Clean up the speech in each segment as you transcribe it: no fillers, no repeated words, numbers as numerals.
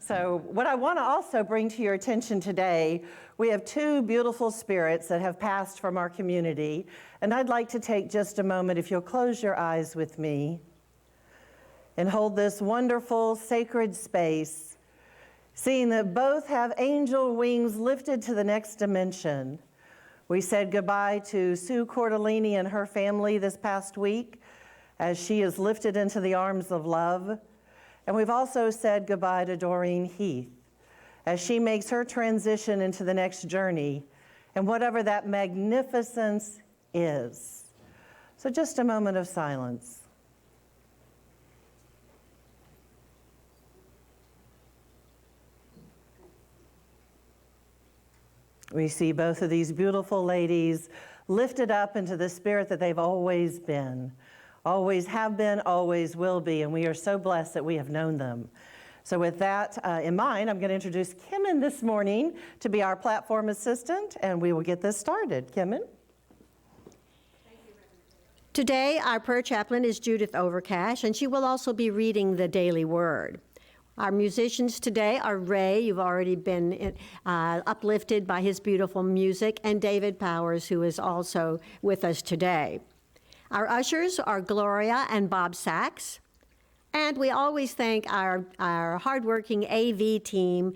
So what I want to also bring to your attention today, we have two beautiful spirits that have passed from our community, and I'd like to take just a moment, if you'll close your eyes with me, and hold this wonderful sacred space, seeing that both have angel wings lifted to the next dimension. We said goodbye to Sue Cordellini and her family this past week as she is lifted into the arms of love. And we've also said goodbye to Doreen Heath as she makes her transition into the next journey and whatever that magnificence is. So just a moment of silence. We see both of these beautiful ladies lifted up into the spirit that they've always been. Always have been, always will be, and we are so blessed that we have known them. So with that in mind, I'm going to introduce Kimmin this morning to be our platform assistant, and we will get this started. Kimmin? Today, our prayer chaplain is Judith Overcash, and she will also be reading the daily word. Our musicians today are Ray, you've already been uplifted by his beautiful music, and David Powers, who is also with us today. Our ushers are Gloria and Bob Sachs, and we always thank our hardworking AV team,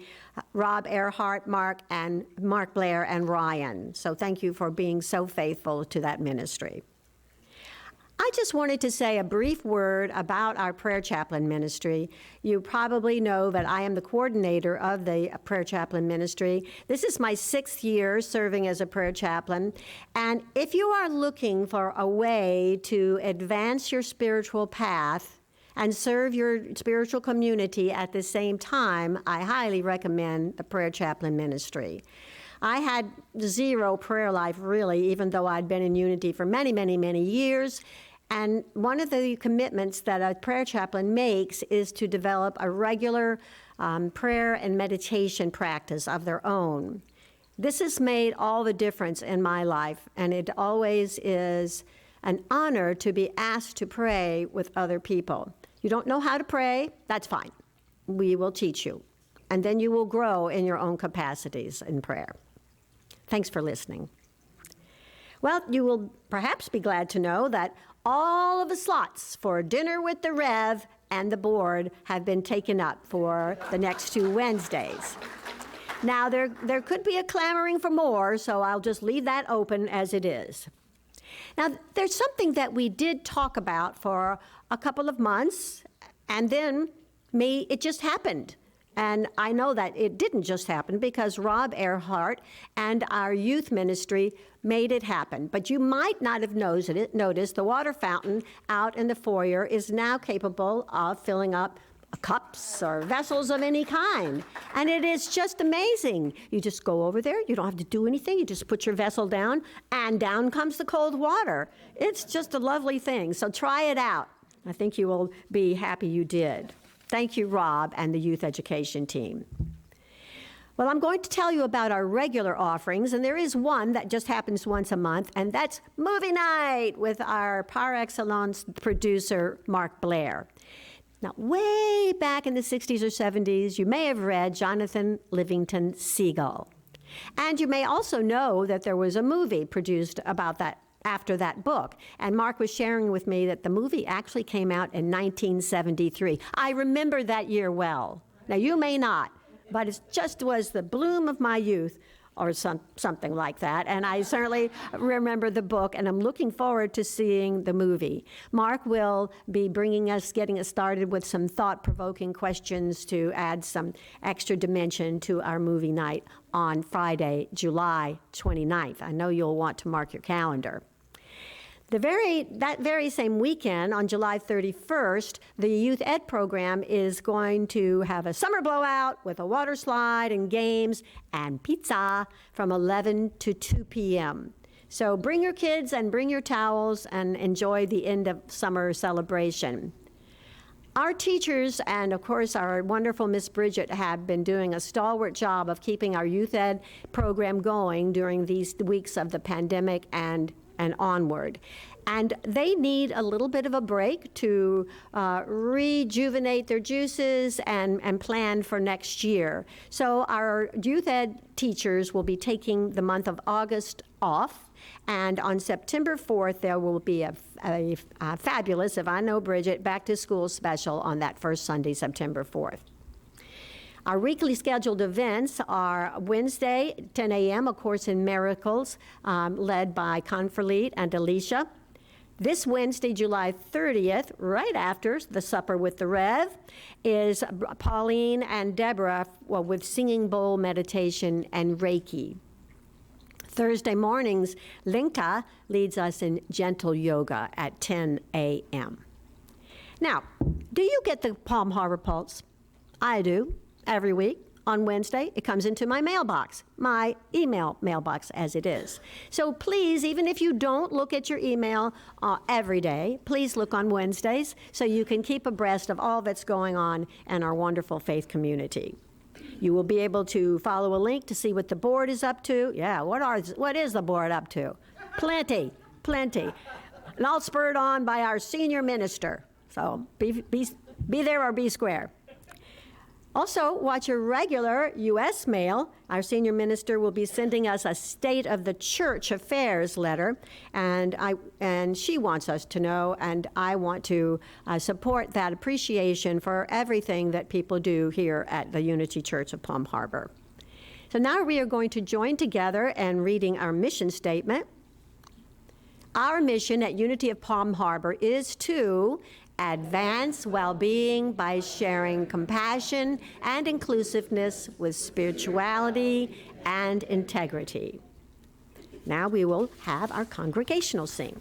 Rob Earhart, Mark Blair, and Ryan. So thank you for being so faithful to that ministry. I just wanted to say a brief word about our prayer chaplain ministry. You probably know that I am the coordinator of the prayer chaplain ministry. This is my 6th year serving as a prayer chaplain. And if you are looking for a way to advance your spiritual path and serve your spiritual community at the same time, I highly recommend the prayer chaplain ministry. I had zero prayer life, really, even though I'd been in Unity for many, many, many years. And one of the commitments that a prayer chaplain makes is to develop a regular prayer and meditation practice of their own. This has made all the difference in my life, and it always is an honor to be asked to pray with other people. You don't know how to pray? That's fine. We will teach you. And then you will grow in your own capacities in prayer. Thanks for listening. Well, you will perhaps be glad to know that all of the slots for Dinner with the Rev and the board have been taken up for the next 2 Wednesdays. Now, there could be a clamoring for more, so I'll just leave that open as it is. Now, there's something that we did talk about for a couple of months, and then it just happened. And I know that it didn't just happen because Rob Earhart and our youth ministry made it happen. But you might not have noticed the water fountain out in the foyer is now capable of filling up cups or vessels of any kind. And it is just amazing. You just go over there, you don't have to do anything, you just put your vessel down, and down comes the cold water. It's just a lovely thing. So try it out. I think you will be happy you did. Thank you, Rob, and the youth education team. Well, I'm going to tell you about our regular offerings, and there is one that just happens once a month, and that's movie night with our par excellence producer, Mark Blair. Now, way back in the 60s or 70s, you may have read Jonathan Livingston Seagull. And you may also know that there was a movie produced about that after that book. And Mark was sharing with me that the movie actually came out in 1973. I remember that year well. Now, you may not, but it just was the bloom of my youth or something like that. And I certainly remember the book, and I'm looking forward to seeing the movie. Mark will be getting us started with some thought-provoking questions to add some extra dimension to our movie night on Friday, July 29th. I know you'll want to mark your calendar. That very same weekend, on July 31st, the Youth Ed program is going to have a summer blowout with a water slide and games and pizza from 11 to 2 p.m. So bring your kids and bring your towels and enjoy the end of summer celebration. Our teachers and, of course, our wonderful Miss Bridget have been doing a stalwart job of keeping our Youth Ed program going during these weeks of the pandemic and and onward. And they need a little bit of a break to rejuvenate their juices and plan for next year. So our youth ed teachers will be taking the month of August off, and on September 4th, there will be a fabulous, if I know Bridget, back to school special on that first Sunday, September 4th. Our weekly scheduled events are Wednesday, 10 a.m., A Course in Miracles, led by Conferlete and Alicia. This Wednesday, July 30th, right after the Supper with the Rev, is Pauline and Deborah with Singing Bowl meditation and Reiki. Thursday mornings, Linka leads us in gentle yoga at 10 a.m. Now, do you get the Palm Harbor Pulse? I do, every week. On Wednesday, it comes into my mailbox, my email mailbox as it is. So please, even if you don't look at your email every day, please look on Wednesdays so you can keep abreast of all that's going on in our wonderful faith community. You will be able to follow a link to see what the board is up to. Yeah, what is the board up to? Plenty. And all spurred on by our senior minister. So be there or be square. Also, watch your regular U.S. mail. Our senior minister will be sending us a State of the Church Affairs letter, and she wants us to know, and I want to support that appreciation for everything that people do here at the Unity Church of Palm Harbor. So now we are going to join together in reading our mission statement. Our mission at Unity of Palm Harbor is to advance well-being by sharing compassion and inclusiveness with spirituality and integrity. Now we will have our congregational sing.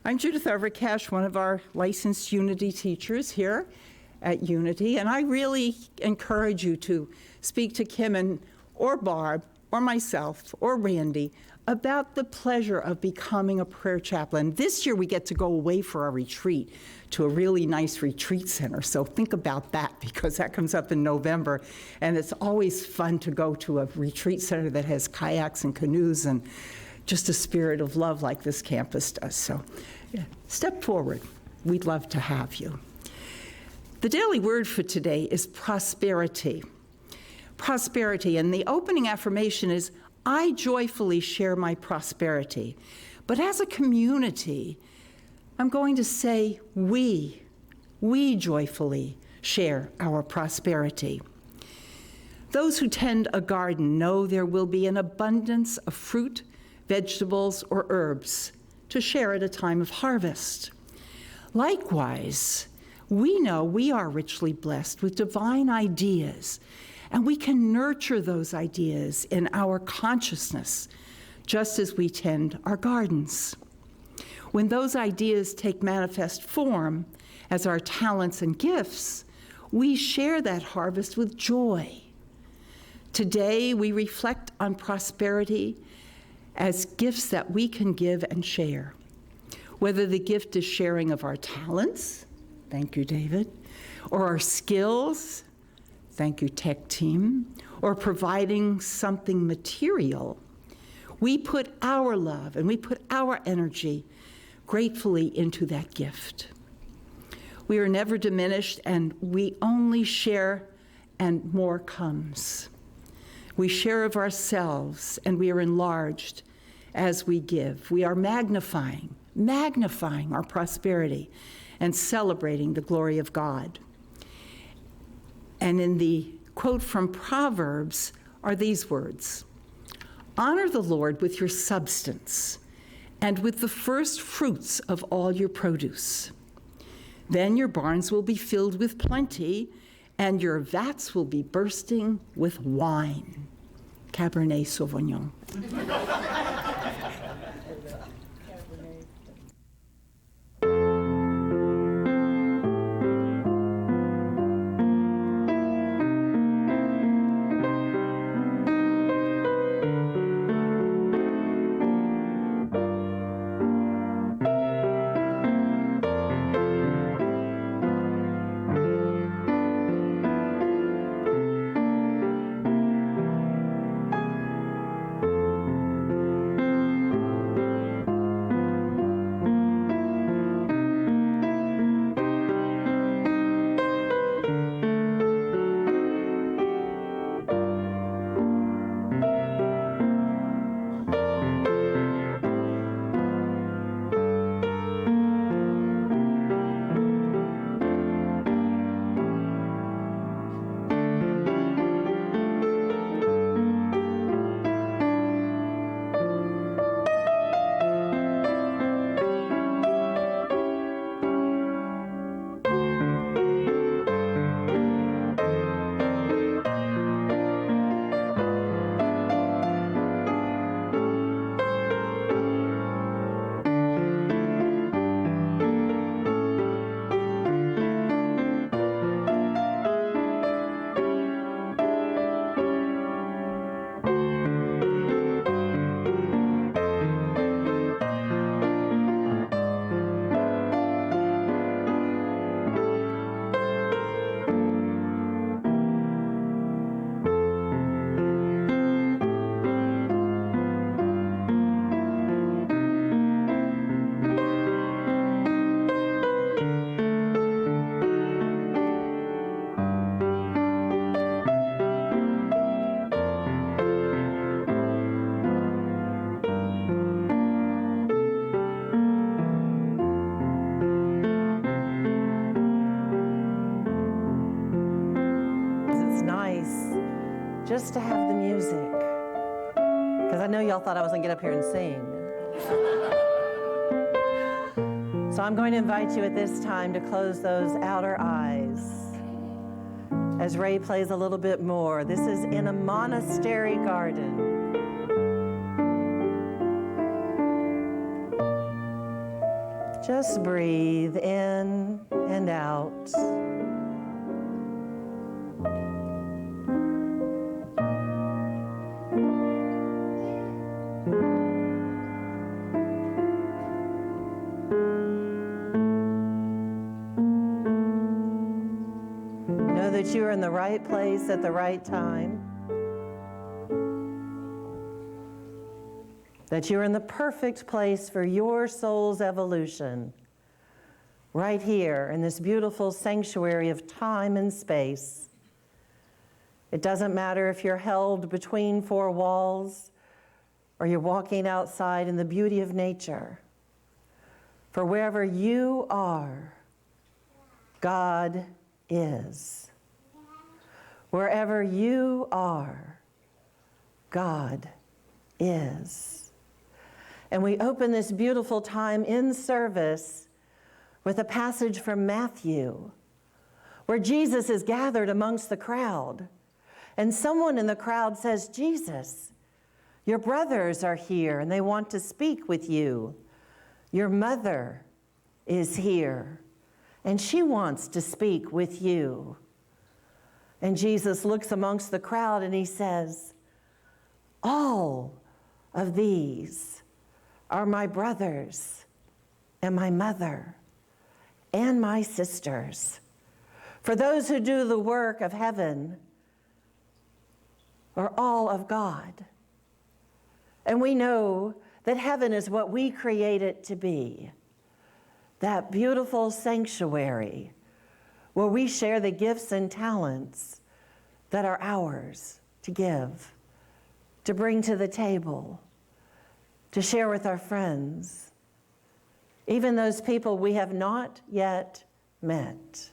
I'm Judith Overcash, one of our licensed Unity teachers here at Unity, and I really encourage you to speak to Kim or Barb or myself or Randy about the pleasure of becoming a prayer chaplain. This year we get to go away for our retreat to a really nice retreat center. So think about that, because that comes up in November. And it's always fun to go to a retreat center that has kayaks and canoes and just a spirit of love like this campus does. So yeah, step forward. We'd love to have you. The daily word for today is prosperity. Prosperity, and the opening affirmation is, I joyfully share my prosperity. But as a community, I'm going to say we joyfully share our prosperity. Those who tend a garden know there will be an abundance of fruit, vegetables, or herbs to share at a time of harvest. Likewise, we know we are richly blessed with divine ideas, and we can nurture those ideas in our consciousness, just as we tend our gardens. When those ideas take manifest form as our talents and gifts, we share that harvest with joy. Today, we reflect on prosperity as gifts that we can give and share. Whether the gift is sharing of our talents, thank you, David, or our skills, thank you, tech team, or providing something material, we put our love and we put our energy gratefully into that gift. We are never diminished, and we only share, and more comes. We share of ourselves, and we are enlarged as we give. We are magnifying our prosperity and celebrating the glory of God. And in the quote from Proverbs are these words, honor the Lord with your substance and with the first fruits of all your produce. Then your barns will be filled with plenty, and your vats will be bursting with wine. Cabernet Sauvignon. Just to have the music, because I know y'all thought I was gonna get up here and sing. So I'm going to invite you at this time to close those outer eyes as Ray plays a little bit more. This is in a monastery garden. Just breathe in and out. that you're in the right place at the right time, that you're in the perfect place for your soul's evolution, right here in this beautiful sanctuary of time and space. It doesn't matter if you're held between four walls or you're walking outside in the beauty of nature. For wherever you are, God is. Wherever you are, God is. And we open this beautiful time in service with a passage from Matthew, where Jesus is gathered amongst the crowd. And someone in the crowd says, "Jesus, your brothers are here and they want to speak with you. Your mother is here and she wants to speak with you." And Jesus looks amongst the crowd and he says, "All of these are my brothers and my mother and my sisters. For those who do the work of heaven are all of God." And we know that heaven is what we create it to be, that beautiful sanctuary where we share the gifts and talents that are ours to give, to bring to the table, to share with our friends, even those people we have not yet met.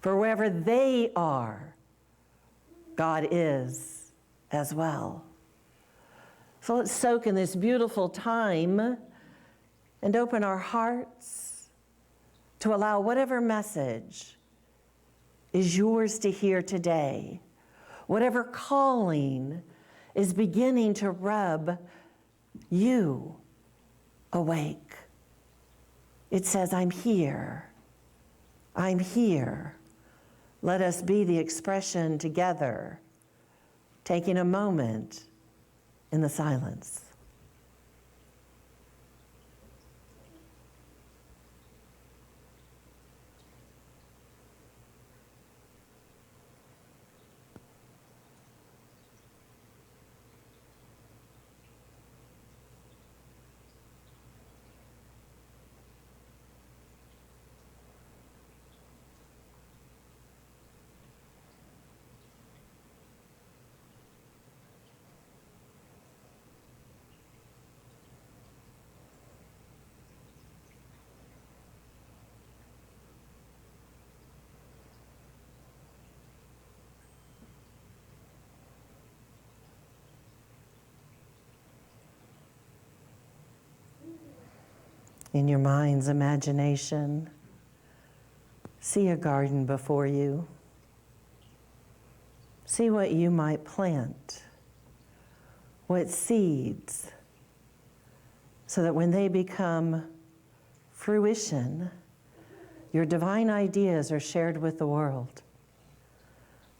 For wherever they are, God is as well. So let's soak in this beautiful time and open our hearts to allow whatever message is yours to hear today, whatever calling is beginning to rub you awake. It says, "I'm here. I'm here." Let us be the expression together, taking a moment in the silence. In your mind's imagination, see a garden before you. See what you might plant, what seeds, so that when they become fruition, your divine ideas are shared with the world.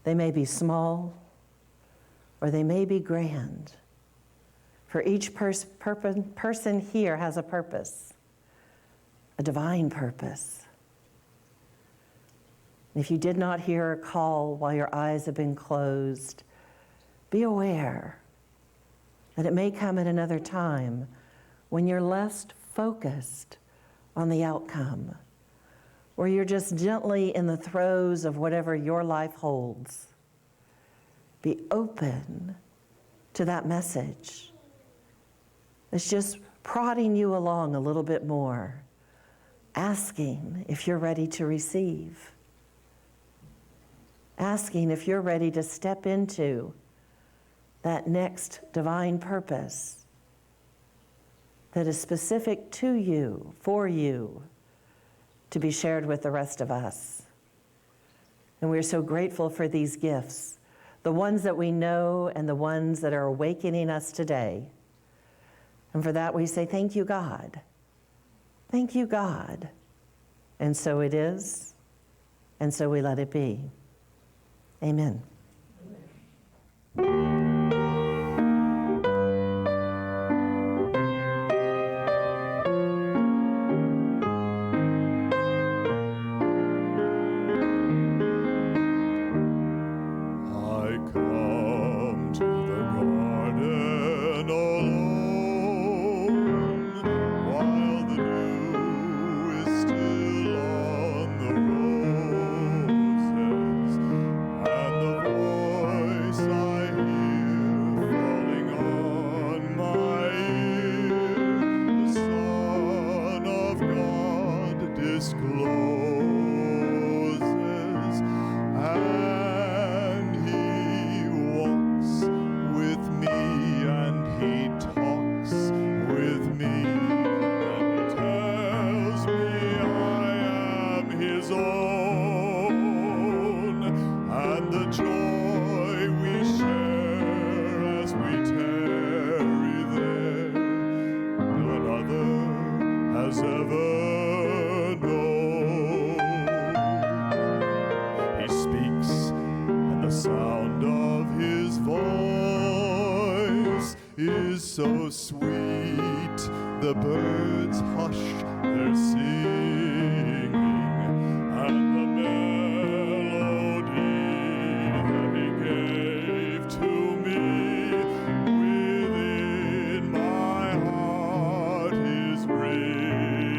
They may be small or they may be grand. For each person here has a purpose, a divine purpose. If you did not hear a call while your eyes have been closed, be aware that it may come at another time when you're less focused on the outcome, or you're just gently in the throes of whatever your life holds. Be open to that message. It's just prodding you along a little bit more, asking if you're ready to receive, asking if you're ready to step into that next divine purpose that is specific to you, for you, to be shared with the rest of us. And we're so grateful for these gifts, the ones that we know and the ones that are awakening us today. And for that we say, thank you, God. Thank you, God. And so it is, and so we let it be. Amen. speaks, and the sound of his voice is so sweet. The birds hush their singing, and the melody that he gave to me within my heart is ringing,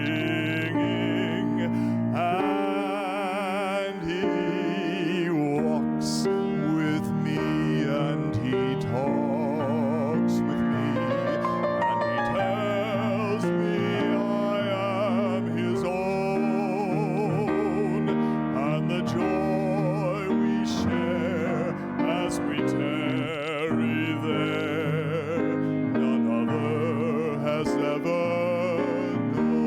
and he walks with me, and he talks with me, and he tells me I am his own, and the joy we share as we tarry there, none other has ever known.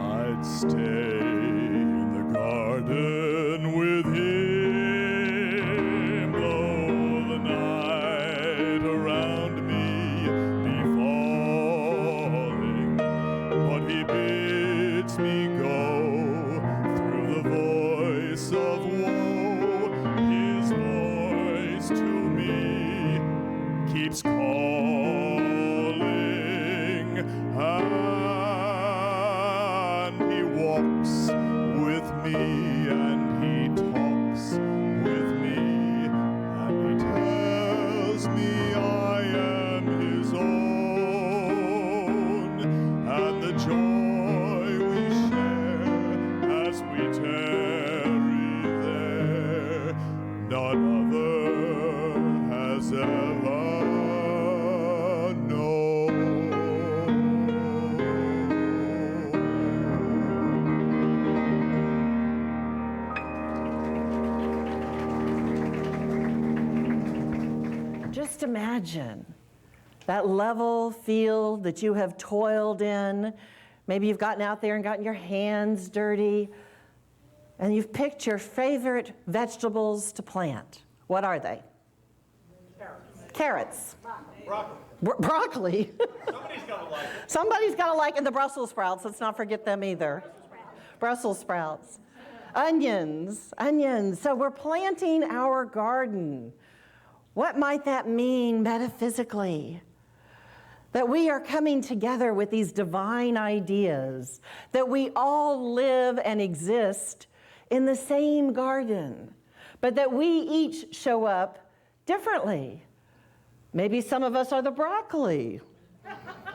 I'd stay in the garden with him, though the night around me be falling. But he bids me go through the voice of woe. His voice to me keeps calling, and he walks with me, and he talks with me, and he tells me I am his own, and the joy we share as we tarry there, none other has ever known. Just imagine that level field that you have toiled in. Maybe you've gotten out there and gotten your hands dirty, and you've picked your favorite vegetables to plant. What are they? Carrots. Broccoli. Somebody's got to like it. Somebody's got to like it. The Brussels sprouts. Let's not forget them either. Brussels sprouts. Onions. So we're planting our garden. What might that mean metaphysically? That we are coming together with these divine ideas, that we all live and exist in the same garden, but that we each show up differently. Maybe some of us are the broccoli,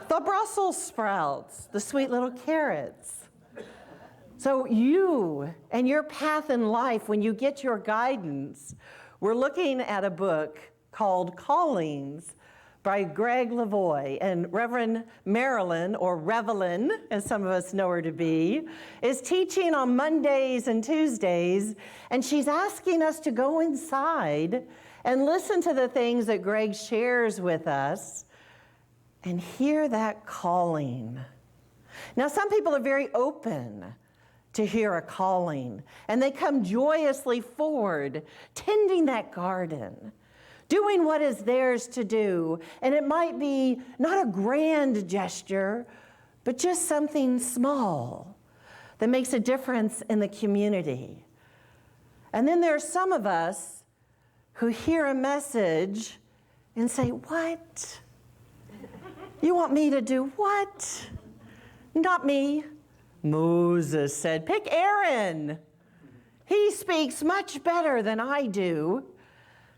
the Brussels sprouts, the sweet little carrots. So you and your path in life, when you get your guidance, we're looking at a book called Callings by Greg Lavoie, and Reverend Marilyn, or Revelyn, as some of us know her to be, is teaching on Mondays and Tuesdays, and she's asking us to go inside and listen to the things that Greg shares with us and hear that calling. Now, some people are very open to hear a calling, and they come joyously forward, tending that garden, doing what is theirs to do. And it might be not a grand gesture, but just something small that makes a difference in the community. And then there are some of us who hear a message and say, "What? You want me to do what? Not me." Moses said, "Pick Aaron. He speaks much better than I do."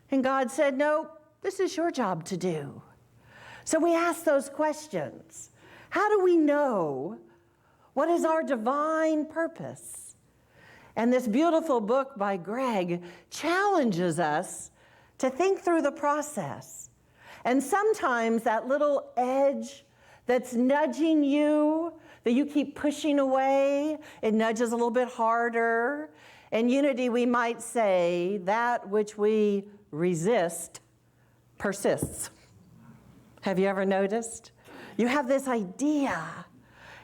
And God said, "No, this is your job to do." So we ask those questions. How do we know what is our divine purpose? And this beautiful book by Greg challenges us to think through the process. And sometimes that little edge that's nudging you, that you keep pushing away, it nudges a little bit harder. In Unity, we might say that which we resist persists. Have you ever noticed? You have this idea,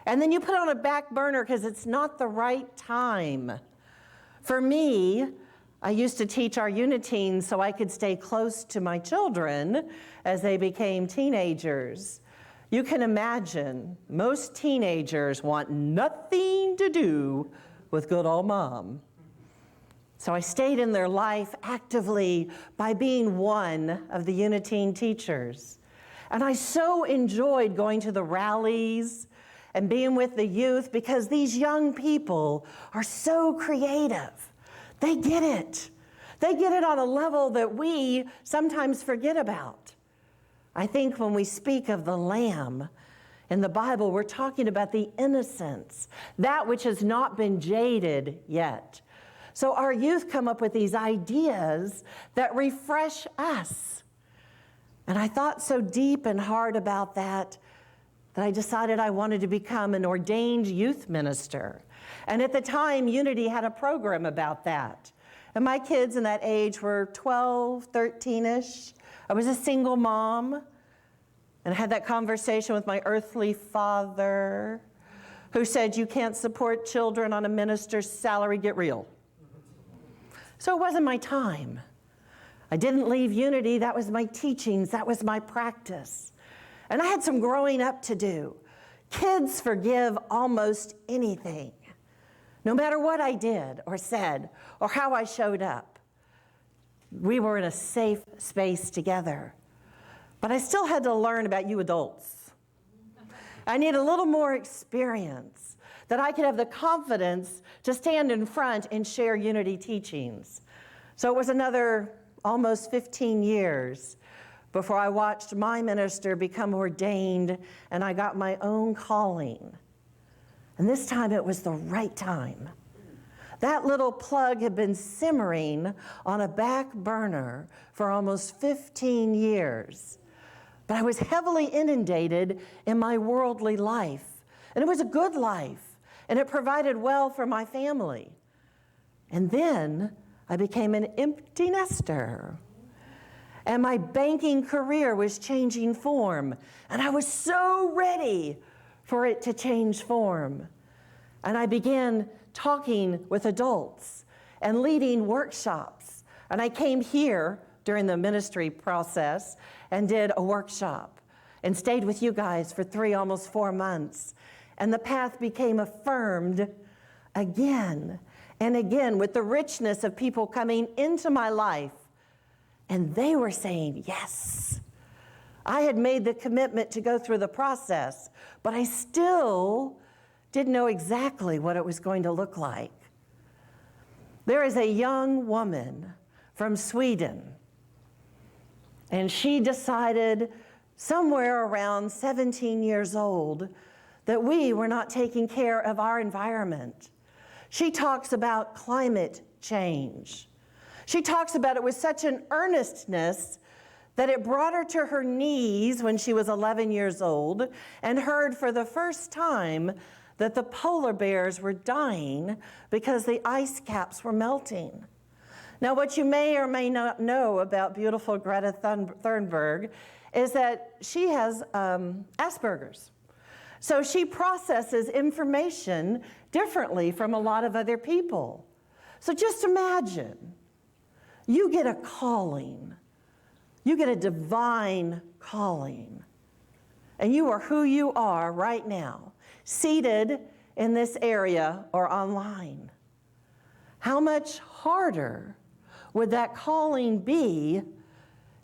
and then you put it on a back burner because it's not the right time. For me, I used to teach our uniteens so I could stay close to my children as they became teenagers. You can imagine, most teenagers want nothing to do with good old mom. So I stayed in their life actively by being one of the uniteen teachers. And I so enjoyed going to the rallies and being with the youth because these young people are so creative. They get it. They get it on a level that we sometimes forget about. I think when we speak of the Lamb in the Bible, we're talking about the innocence, that which has not been jaded yet. So our youth come up with these ideas that refresh us. And I thought so deep and hard about that I decided I wanted to become an ordained youth minister. And at the time, Unity had a program about that. And my kids in that age were 12, 13-ish. I was a single mom, and I had that conversation with my earthly father, who said, "You can't support children on a minister's salary, get real." So it wasn't my time. I didn't leave Unity, that was my teachings, that was my practice. And I had some growing up to do. Kids forgive almost anything. No matter what I did or said or how I showed up, we were in a safe space together. But I still had to learn about you adults. I need a little more experience that I could have the confidence to stand in front and share Unity teachings. So it was another almost 15 years before I watched my minister become ordained and I got my own calling. And this time it was the right time. That little plug had been simmering on a back burner for almost 15 years. But I was heavily inundated in my worldly life. And it was a good life. And it provided well for my family. And then I became an empty nester. And my banking career was changing form. And I was so ready for it to change form. And I began talking with adults and leading workshops. And I came here during the ministry process and did a workshop and stayed with you guys for 3, almost 4 months. And the path became affirmed again and again with the richness of people coming into my life. And they were saying, yes. I had made the commitment to go through the process, but I still didn't know exactly what it was going to look like. There is a young woman from Sweden, and she decided somewhere around 17 years old that we were not taking care of our environment. She talks about climate change. She talks about it with such an earnestness that it brought her to her knees when she was 11 years old and heard for the first time that the polar bears were dying because the ice caps were melting. Now, what you may or may not know about beautiful Greta Thunberg is that she has Asperger's. So she processes information differently from a lot of other people. So just imagine, you get a calling. You get a divine calling. And you are who you are right now, seated in this area or online. How much harder would that calling be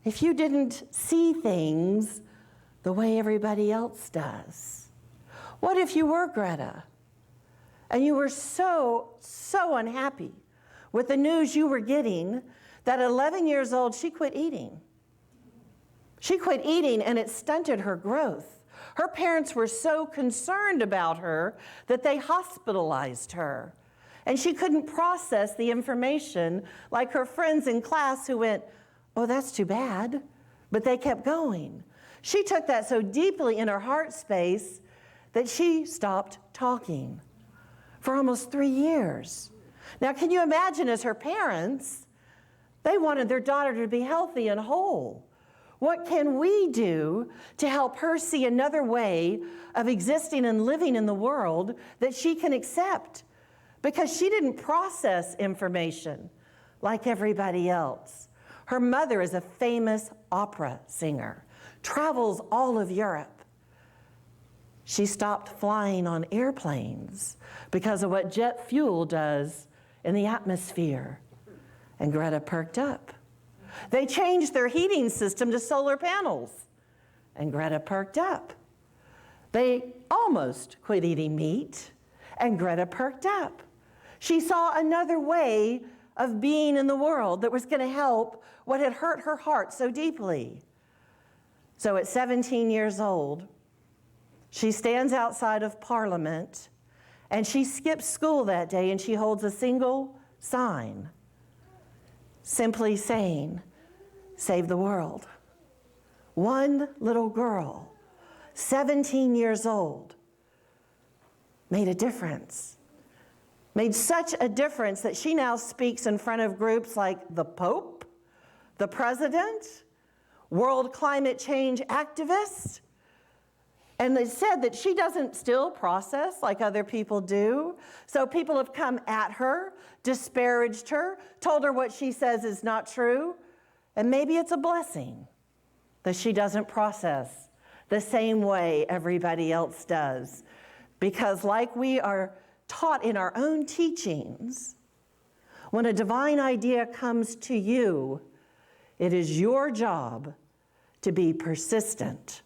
if you didn't see things the way everybody else does? What if you were Greta and you were so unhappy with the news you were getting that at 11 years old, she quit eating? She quit eating and it stunted her growth. Her parents were so concerned about her that they hospitalized her. And she couldn't process the information like her friends in class who went, "Oh, that's too bad," but they kept going. She took that so deeply in her heart space that she stopped talking for almost 3 years. Now, can you imagine, as her parents, they wanted their daughter to be healthy and whole. What can we do to help her see another way of existing and living in the world that she can accept? Because she didn't process information, like everybody else. Her mother is a famous opera singer, travels all of Europe. She stopped flying on airplanes because of what jet fuel does in the atmosphere. And Greta perked up. They changed their heating system to solar panels. And Greta perked up. They almost quit eating meat. And Greta perked up. She saw another way of being in the world that was going to help what had hurt her heart so deeply. So at 17 years old, she stands outside of Parliament, and she skips school that day, and she holds a single sign, simply saying, "Save the world." One little girl, 17 years old, made a difference. Made such a difference that she now speaks in front of groups like the Pope, the President, world climate change activists. And they said that she doesn't still process like other people do. So people have come at her, disparaged her, told her what she says is not true. And maybe it's a blessing that she doesn't process the same way everybody else does. Because like we are taught in our own teachings, when a divine idea comes to you, it is your job to be persistent,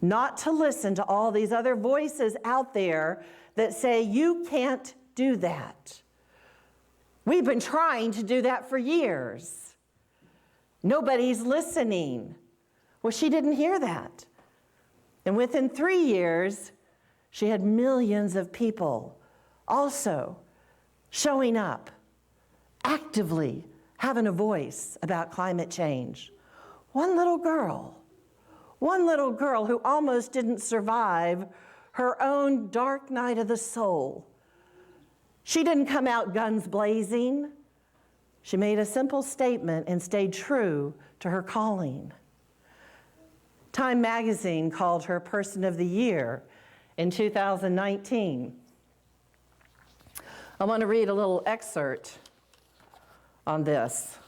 not to listen to all these other voices out there that say, you can't do that. We've been trying to do that for years. Nobody's listening. Well, she didn't hear that. And within 3 years, she had millions of people also showing up, actively having a voice about climate change. One little girl who almost didn't survive her own dark night of the soul. She didn't come out guns blazing. She made a simple statement and stayed true to her calling. Time magazine called her Person of the Year in 2019. I want to read a little excerpt on this.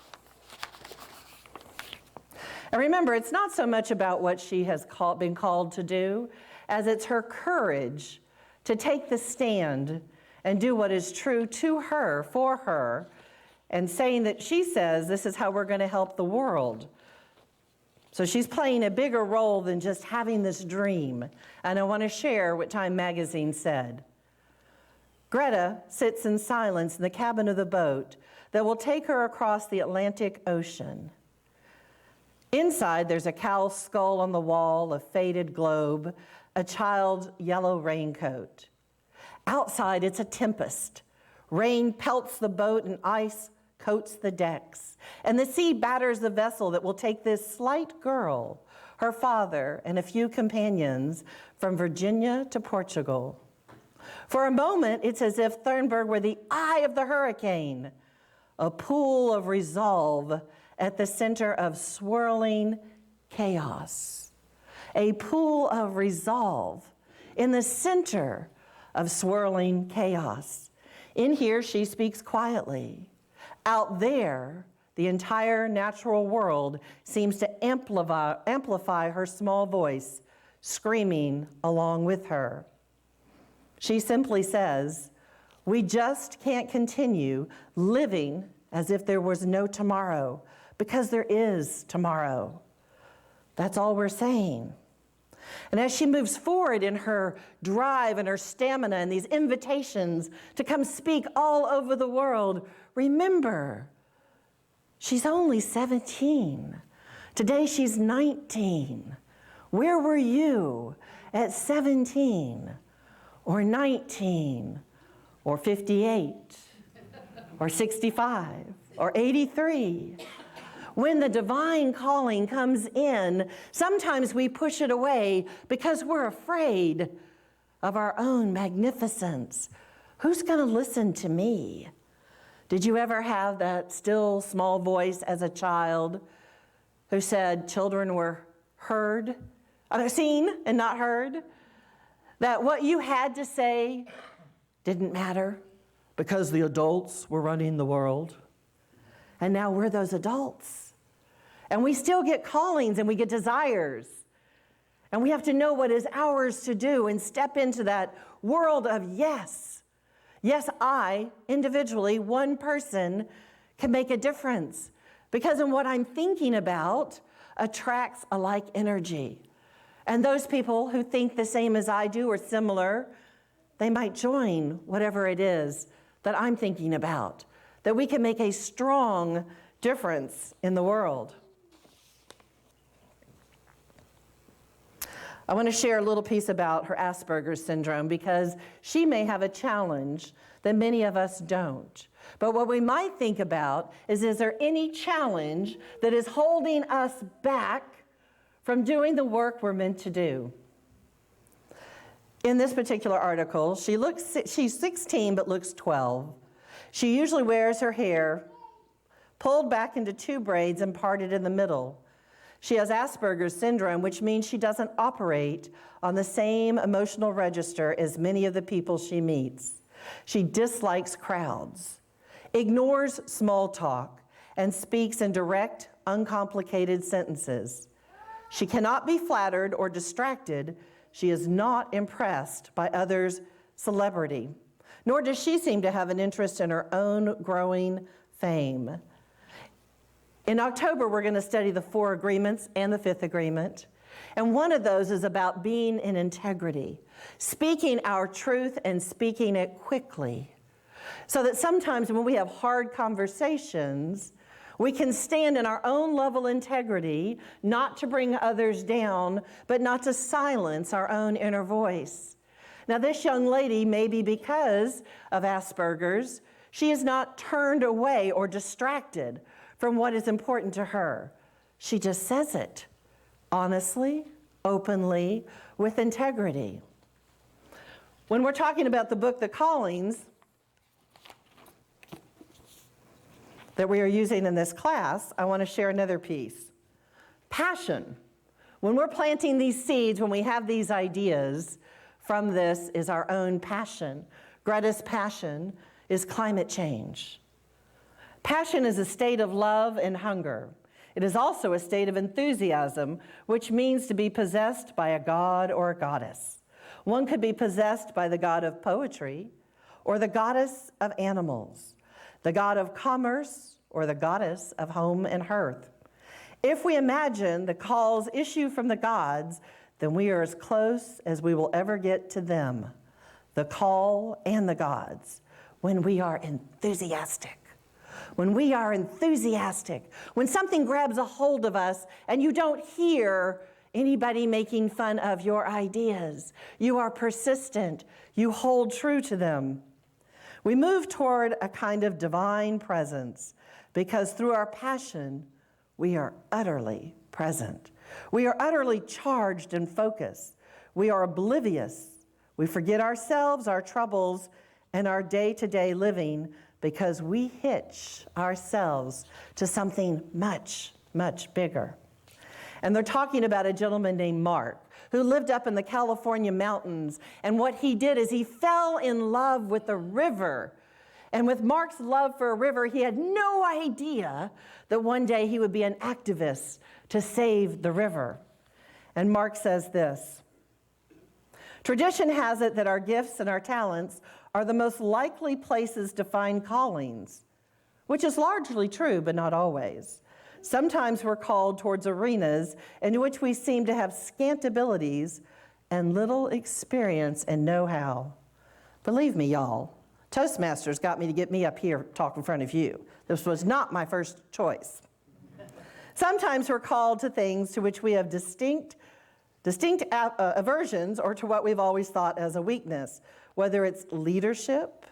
And remember, it's not so much about what she has been called to do, as it's her courage to take the stand and do what is true to her, for her, and saying that she says this is how we're going to help the world. So she's playing a bigger role than just having this dream. And I want to share what Time magazine said. Greta sits in silence in the cabin of the boat that will take her across the Atlantic Ocean. Inside, there's a cow's skull on the wall, a faded globe, a child's yellow raincoat. Outside, it's a tempest. Rain pelts the boat and ice coats the decks. And the sea batters the vessel that will take this slight girl, her father, and a few companions from Virginia to Portugal. For a moment, it's as if Thornburg were the eye of the hurricane, a pool of resolve at the center of swirling chaos. A pool of resolve in the center of swirling chaos. In here, she speaks quietly. Out there, the entire natural world seems to amplify her small voice, screaming along with her. She simply says, we just can't continue living as if there was no tomorrow, because there is tomorrow. That's all we're saying. And as she moves forward in her drive and her stamina and these invitations to come speak all over the world, remember, she's only 17. Today she's 19. Where were you at 17 or 19 or 58 or 65 or 83? When the divine calling comes in, sometimes we push it away because we're afraid of our own magnificence. Who's going to listen to me? Did you ever have that still small voice as a child who said children were seen and not heard? That what you had to say didn't matter because the adults were running the world? And now we're those adults. And we still get callings and we get desires. And we have to know what is ours to do and step into that world of yes. Yes, I, individually, one person, can make a difference. Because in what I'm thinking about attracts a like energy. And those people who think the same as I do or similar, they might join whatever it is that I'm thinking about. That we can make a strong difference in the world. I want to share a little piece about her Asperger's syndrome because she may have a challenge that many of us don't. But what we might think about is there any challenge that is holding us back from doing the work we're meant to do? In this particular article, she's 16 but looks 12. She usually wears her hair pulled back into 2 braids and parted in the middle. She has Asperger's syndrome, which means she doesn't operate on the same emotional register as many of the people she meets. She dislikes crowds, ignores small talk, and speaks in direct, uncomplicated sentences. She cannot be flattered or distracted. She is not impressed by others' celebrity, nor does she seem to have an interest in her own growing fame. In October, we're going to study the 4 agreements and the 5th agreement. And one of those is about being in integrity, speaking our truth and speaking it quickly. So that sometimes when we have hard conversations, we can stand in our own level of integrity, not to bring others down, but not to silence our own inner voice. Now, this young lady, maybe because of Asperger's, she is not turned away or distracted from what is important to her. She just says it honestly, openly, with integrity. When we're talking about the book, The Callings, that we are using in this class, I want to share another piece. Passion. When we're planting these seeds, when we have these ideas, from this is our own passion. Greta's passion is climate change. Passion is a state of love and hunger. It is also a state of enthusiasm, which means to be possessed by a god or a goddess. One could be possessed by the god of poetry or the goddess of animals, the god of commerce or the goddess of home and hearth. If we imagine the calls issue from the gods, then we are as close as we will ever get to them, the call and the gods, when we are enthusiastic. When we are enthusiastic, when something grabs a hold of us and you don't hear anybody making fun of your ideas, you are persistent, you hold true to them. We move toward a kind of divine presence because through our passion, we are utterly present. We are utterly charged and focused. We are oblivious. We forget ourselves, our troubles, and our day-to-day living because we hitch ourselves to something much, much bigger. And they're talking about a gentleman named Mark who lived up in the California mountains. And what he did is he fell in love with the river. And with Mark's love for a river, he had no idea that one day he would be an activist to save the river. And Mark says this: tradition has it that our gifts and our talents are the most likely places to find callings, which is largely true, but not always. Sometimes we're called towards arenas in which we seem to have scant abilities and little experience and know-how. Believe me, y'all, Toastmasters got me to get me up here talk in front of you. This was not my first choice. Sometimes we're called to things to which we have distinct aversions or to what we've always thought as a weakness, whether it's leadership,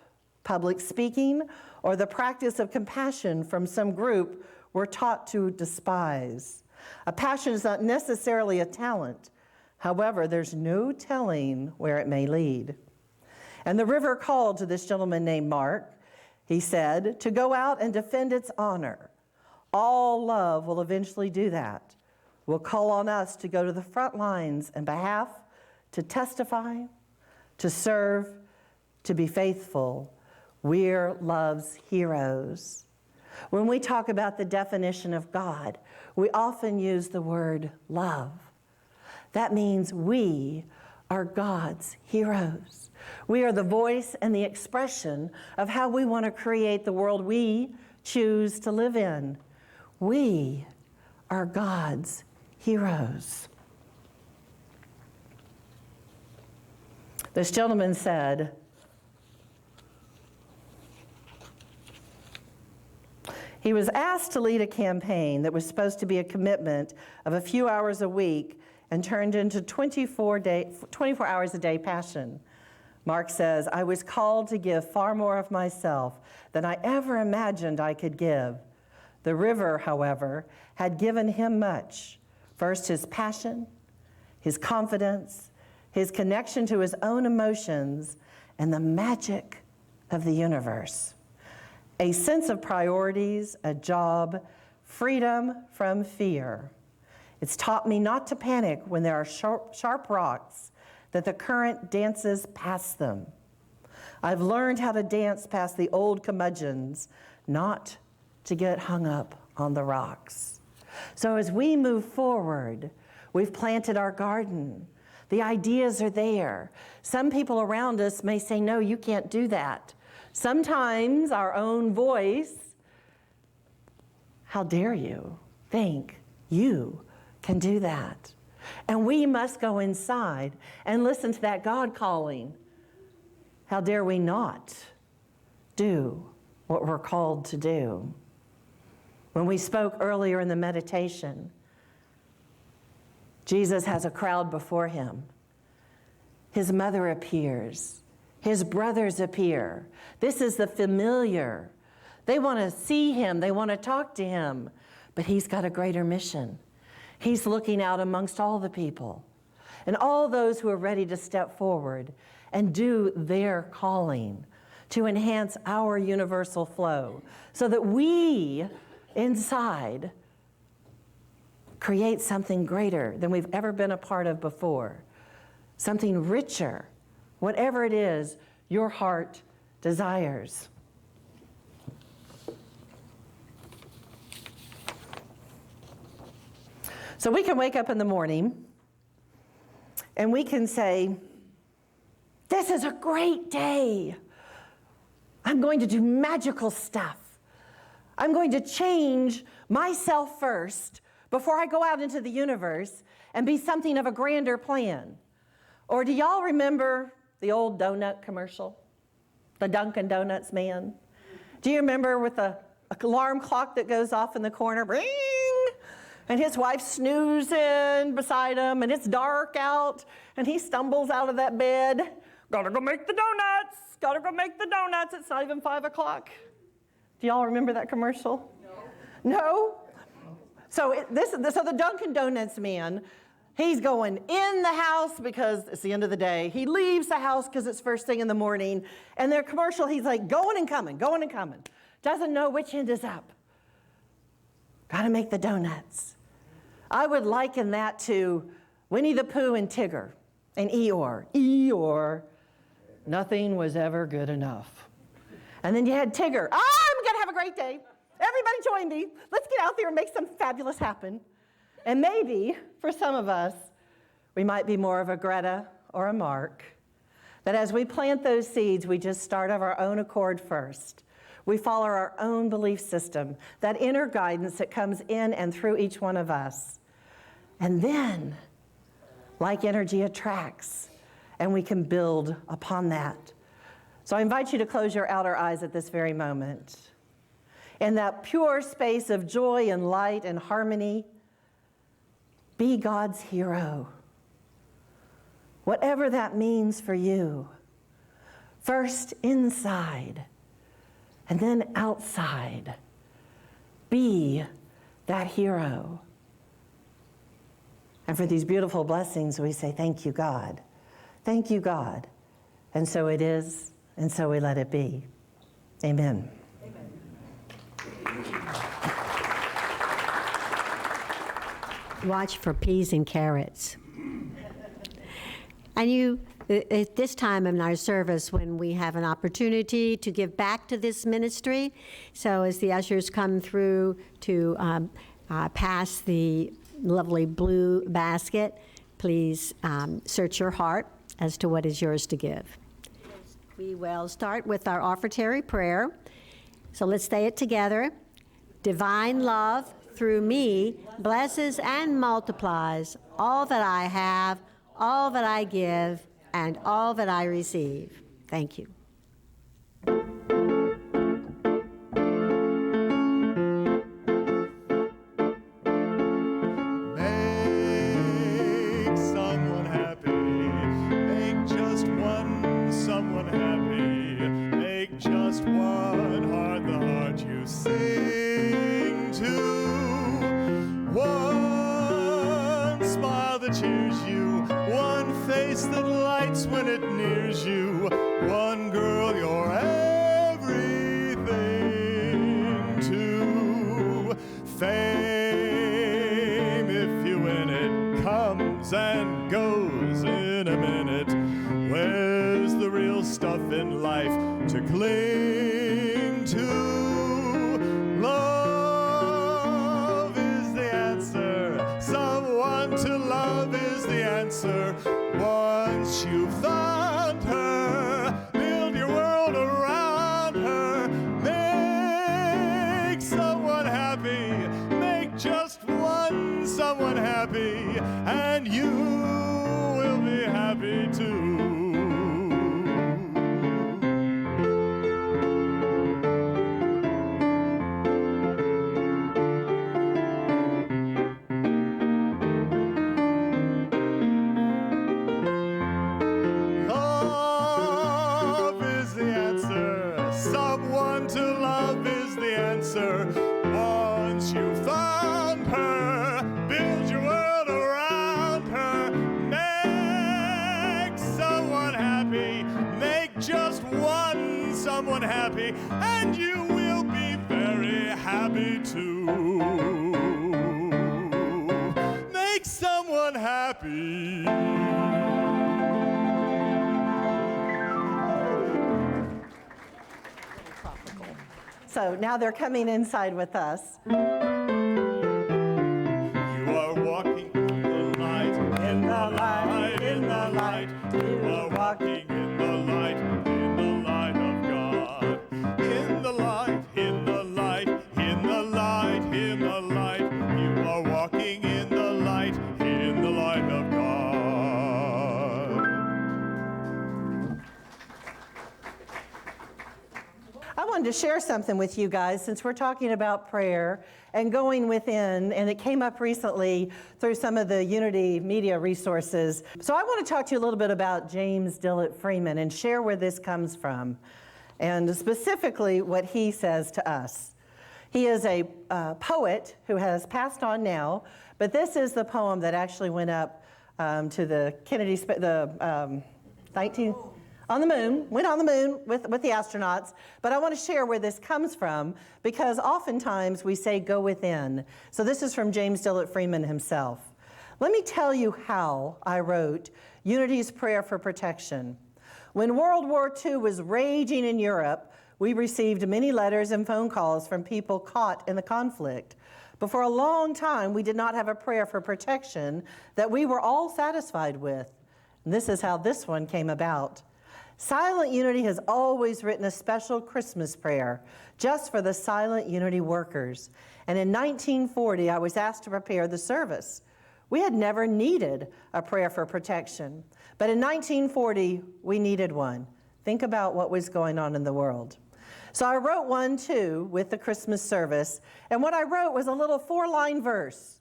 public speaking, or the practice of compassion from some group we're taught to despise. A passion is not necessarily a talent. However, there's no telling where it may lead. And the river called to this gentleman named Mark, he said, to go out and defend its honor. All love will eventually do that. Will call on us to go to the front lines in behalf, to testify, to serve, to be faithful. We're love's heroes. When we talk about the definition of God, we often use the word love. That means we are God's heroes. We are the voice and the expression of how we want to create the world we choose to live in. We are God's heroes. This gentleman said, he was asked to lead a campaign that was supposed to be a commitment of a few hours a week and turned into 24 hours a day passion. Mark says, I was called to give far more of myself than I ever imagined I could give. The river, however, had given him much. First, his passion, his confidence, his connection to his own emotions, and the magic of the universe. A sense of priorities, a job, freedom from fear. It's taught me not to panic when there are sharp rocks, that the current dances past them. I've learned how to dance past the old curmudgeons, not to get hung up on the rocks. So as we move forward, we've planted our garden. The ideas are there. Some people around us may say, no, you can't do that. Sometimes our own voice, how dare you think you can do that? And we must go inside and listen to that God calling. How dare we not do what we're called to do? When we spoke earlier in the meditation, Jesus has a crowd before him. His mother appears. His brothers appear. This is the familiar. They want to see him. They want to talk to him. But he's got a greater mission. He's looking out amongst all the people and all those who are ready to step forward and do their calling to enhance our universal flow so that we inside create something greater than we've ever been a part of before, something richer, whatever it is your heart desires. So we can wake up in the morning and we can say, this is a great day. I'm going to do magical stuff. I'm going to change myself first before I go out into the universe and be something of a grander plan. Or do y'all remember the old donut commercial? The Dunkin' Donuts man? Do you remember with the alarm clock that goes off in the corner? Ring! And his wife snoozing beside him, and it's dark out, and he stumbles out of that bed. Gotta go make the donuts. Gotta go make the donuts. It's not even 5 o'clock. Do y'all remember that commercial? No? So the Dunkin' Donuts man, he's going in the house because it's the end of the day. He leaves the house because it's first thing in the morning. And their commercial, he's like going and coming. Doesn't know which end is up. Gotta make the donuts. I would liken that to Winnie the Pooh and Tigger and Eeyore. Eeyore, nothing was ever good enough. And then you had Tigger. I'm gonna have a great day. Everybody join me. Let's get out there and make something fabulous happen. And maybe, for some of us, we might be more of a Greta or a Mark. That as we plant those seeds, we just start of our own accord first. We follow our own belief system, that inner guidance that comes in and through each one of us. And then, like energy attracts, and we can build upon that. So I invite you to close your outer eyes at this very moment. In that pure space of joy and light and harmony, be God's hero. Whatever that means for you. First inside, and then outside. Be that hero. And for these beautiful blessings, we say, thank you, God. Thank you, God. And so it is, and so we let it be. Amen. Watch for peas and carrots. And you at this time in our service when we have an opportunity to give back to this ministry. So as the ushers come through to pass the lovely blue basket, please search your heart as to what is yours to give. We will start with our offertory prayer. So let's say it together. Divine love through me blesses and multiplies all that I have, all that I give, and all that I receive. Thank you. Make someone happy. Make just one someone happy. Make just one heart the heart you sing to. One smile that cheers you. One face that lights when it nears you. One girl you're everything to. Fame, if you win it, comes and goes in a minute. Where's the real stuff in life to cling to? Love is the answer. Someone to love is the answer. Once you've found her, build your world around her. Make someone happy. Make just one someone happy, and you will be happy too. Love is the answer. Someone to love is the answer. Once you found her, build your world around her. Make someone happy. Make just one someone happy, and you will be very happy too. Make someone happy. So now they're coming inside with us. You are walking in the light, in the light, in the light. You are walking in the light of God. In the light, in the light, in the light, in the light. You are walking in the light of God. I wanted to share something with you guys since we're talking about prayer and going within, and it came up recently through some of the Unity media resources. So I want to talk to you a little bit about James Dillett Freeman and share where this comes from, and specifically what he says to us. He is a poet who has passed on now, but this is the poem that actually went up to the Kennedy, on the moon, went on the moon with the astronauts. But I want to share where this comes from, because oftentimes we say go within. So this is from James Dillett Freeman himself. Let me tell you how I wrote Unity's Prayer for Protection. When World War II was raging in Europe, we received many letters and phone calls from people caught in the conflict. But for a long time, we did not have a prayer for protection that we were all satisfied with. And this is how this one came about. Silent Unity has always written a special Christmas prayer just for the Silent Unity workers. And in 1940, I was asked to prepare the service. We had never needed a prayer for protection. But in 1940, we needed one. Think about what was going on in the world. So I wrote one too with the Christmas service. And what I wrote was a little 4-line verse.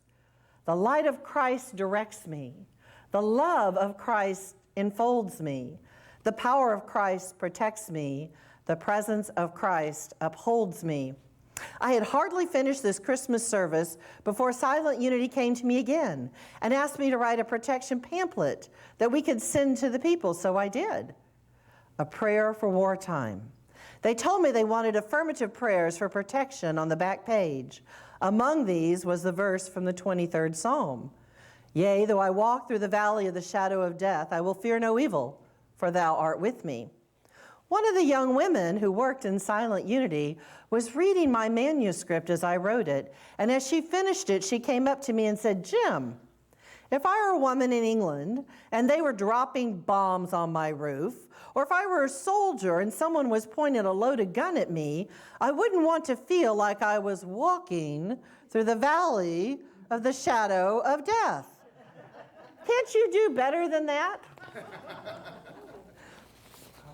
The light of Christ directs me. The love of Christ enfolds me. The power of Christ protects me. The presence of Christ upholds me. I had hardly finished this Christmas service before Silent Unity came to me again and asked me to write a protection pamphlet that we could send to the people, so I did. A prayer for wartime. They told me they wanted affirmative prayers for protection on the back page. Among these was the verse from the 23rd Psalm. Yea, though I walk through the valley of the shadow of death, I will fear no evil, for thou art with me. One of the young women who worked in Silent Unity was reading my manuscript as I wrote it, and as she finished it, she came up to me and said, "Jim, if I were a woman in England and they were dropping bombs on my roof, or if I were a soldier and someone was pointing a loaded gun at me, I wouldn't want to feel like I was walking through the valley of the shadow of death. Can't you do better than that?"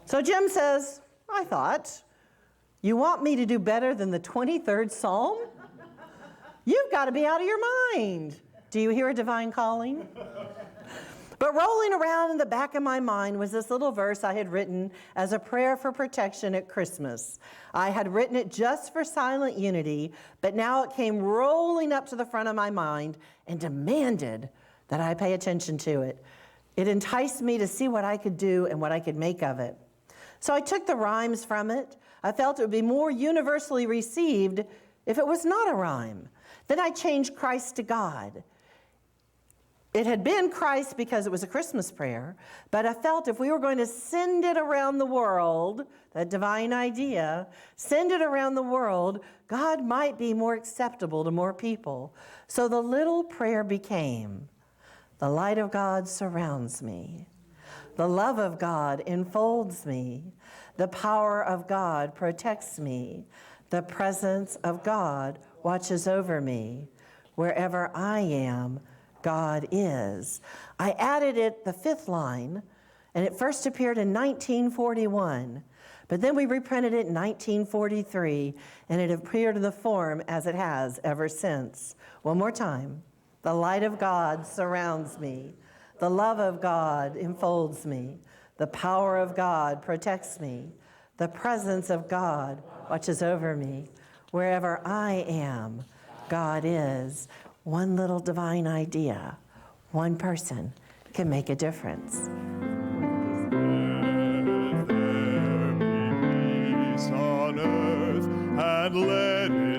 So Jim says, "I thought, you want me to do better than the 23rd Psalm? You've got to be out of your mind. Do you hear a divine calling?" But rolling around in the back of my mind was this little verse I had written as a prayer for protection at Christmas. I had written it just for Silent Unity, but now it came rolling up to the front of my mind and demanded that I pay attention to it. It enticed me to see what I could do and what I could make of it. So I took the rhymes from it. I felt it would be more universally received if it was not a rhyme. Then I changed Christ to God. It had been Christ because it was a Christmas prayer, but I felt if we were going to send it around the world, that divine idea, send it around the world, God might be more acceptable to more people. So the little prayer became, the light of God surrounds me. The love of God enfolds me. The power of God protects me. The presence of God watches over me. Wherever I am, God is. I added it, the fifth line, and it first appeared in 1941. But then we reprinted it in 1943, and it appeared in the form as it has ever since. One more time. The light of God surrounds me. The love of God enfolds me. The power of God protects me. The presence of God watches over me. Wherever I am, God is. One little divine idea, one person can make a difference. Let there be peace on earth, and let it